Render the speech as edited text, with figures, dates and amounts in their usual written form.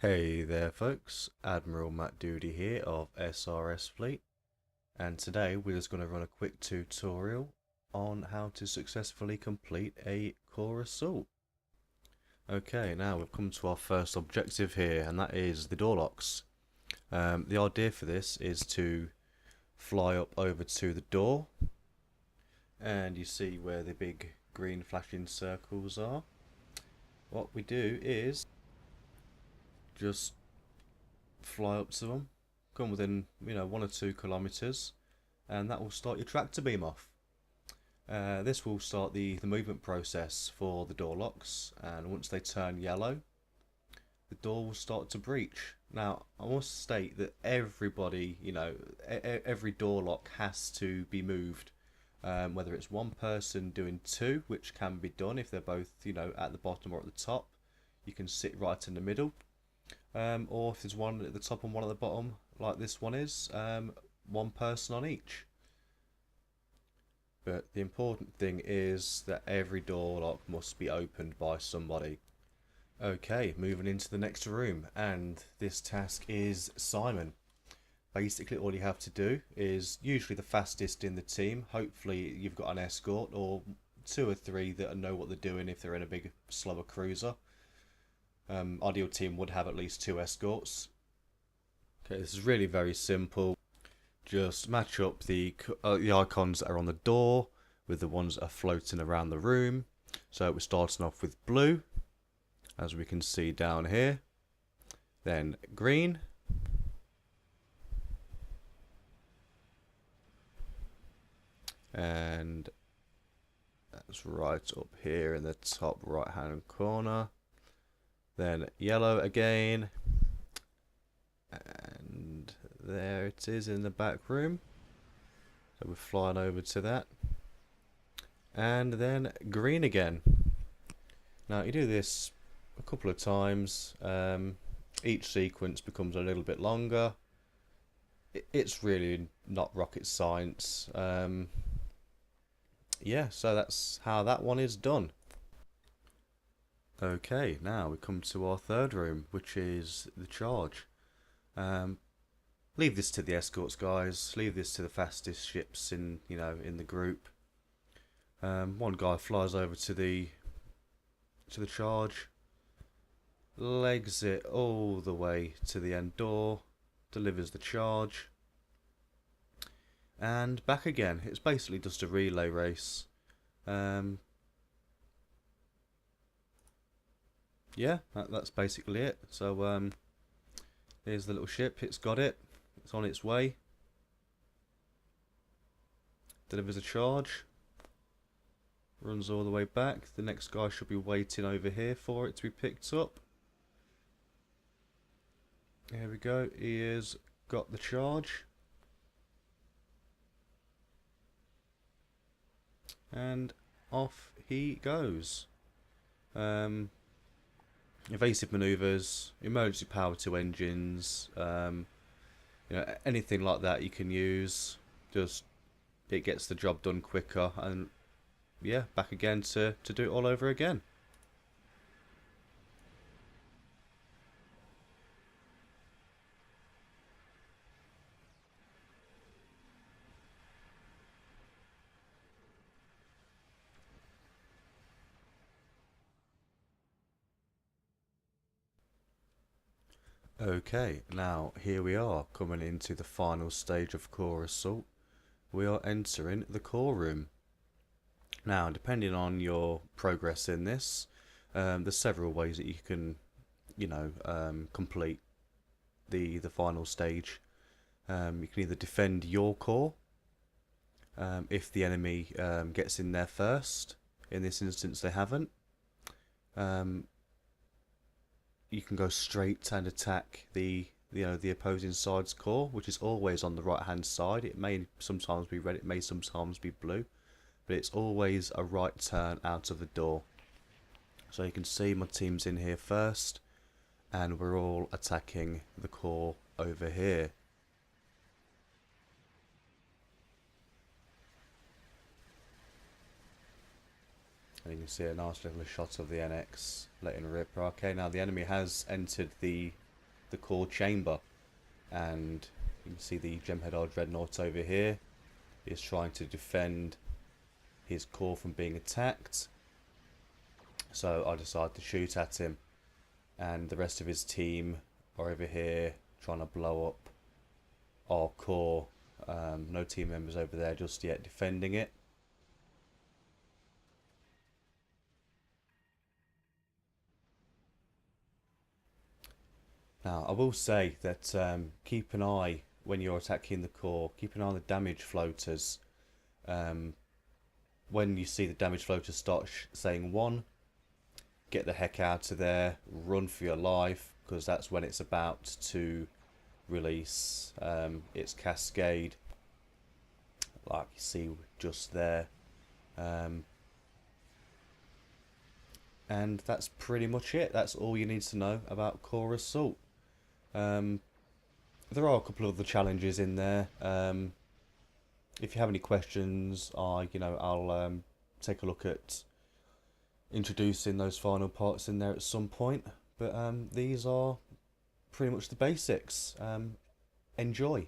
Hey there folks, Admiral Matt Doody here of SRS Fleet, and today we're just going to run a quick tutorial on how to successfully complete a core assault. Okay, now we've come to our first objective here, and that is the door locks. The idea for this is to fly up over to the door, and you see where the big green flashing circles are. What we do is just fly up to them, come within 1 or 2 kilometers, and that will start your tractor beam off. This will start the movement process for the door locks, and once they turn yellow, the door will start to breach. Now, I must state that everybody, every door lock has to be moved. Whether it's one person doing two, which can be done if they're both, at the bottom or at the top, you can sit right in the middle. Or if there's one at the top and one at the bottom, like this one is, one person on each. But the important thing is that every door lock must be opened by somebody. Okay, moving into the next room, and this task is Simon. Basically all you have to do is usually the fastest in the team. Hopefully you've got an escort or 2 or 3 that know what they're doing if they're in a big slower cruiser. Ideal team would have at least 2 escorts. Okay, this is really very simple. Just match up the icons that are on the door with the ones that are floating around the room. So we're starting off with blue, as we can see down here. Then green. And that's right up here in the top right hand corner. Then yellow again. And there it is in the back room. So we're flying over to that. And then green again. Now you do this a couple of times. Each sequence becomes a little bit longer. It's really not rocket science. Yeah, so that's how that one is done. Okay, now we come to our third room, which is the charge. Leave this to the escorts, guys. Leave this to the fastest ships in the group. One guy flies over to the charge, legs it all the way to the end door, delivers the charge, and back again. It's basically just a relay race. Yeah, that's basically it. So here's the little ship. It's got it. It's on its way. Delivers a charge. Runs all the way back. The next guy should be waiting over here for it to be picked up. Here we go. He has got the charge. And off he goes. Evasive maneuvers, emergency power to engines, anything like that you can use. Just it gets the job done quicker, and yeah, back again to do it all over again. Okay, now here we are coming into the final stage of core assault. We are entering the core room. Now, depending on your progress in this, there's several ways that you can, complete the final stage. You can either defend your core if the enemy gets in there first. In this instance, they haven't. You can go straight and attack the opposing side's core, which is always on the right hand side. It may sometimes be red, it may sometimes be blue, but it's always a right turn out of the door. So you can see my team's in here first, and we're all attacking the core over here. And you can see a nice little shot of the NX letting rip. Okay, now the enemy has entered the the core chamber. And you can see the Jem'Hadar Dreadnought over here is trying to defend his core from being attacked. So I decided to shoot at him, and the rest of his team are over here trying to blow up our core. No team members over there just yet defending it. Now I will say that keep an eye when you're attacking the core, keep an eye on the damage floaters. When you see the damage floaters start saying 1, get the heck out of there, run for your life, because that's when it's about to release its cascade, like you see just there. And that's pretty much it. That's all you need to know about Core Assault. There are a couple of other challenges in there. If you have any questions, I'll take a look at introducing those final parts in there at some point. But these are pretty much the basics. Enjoy.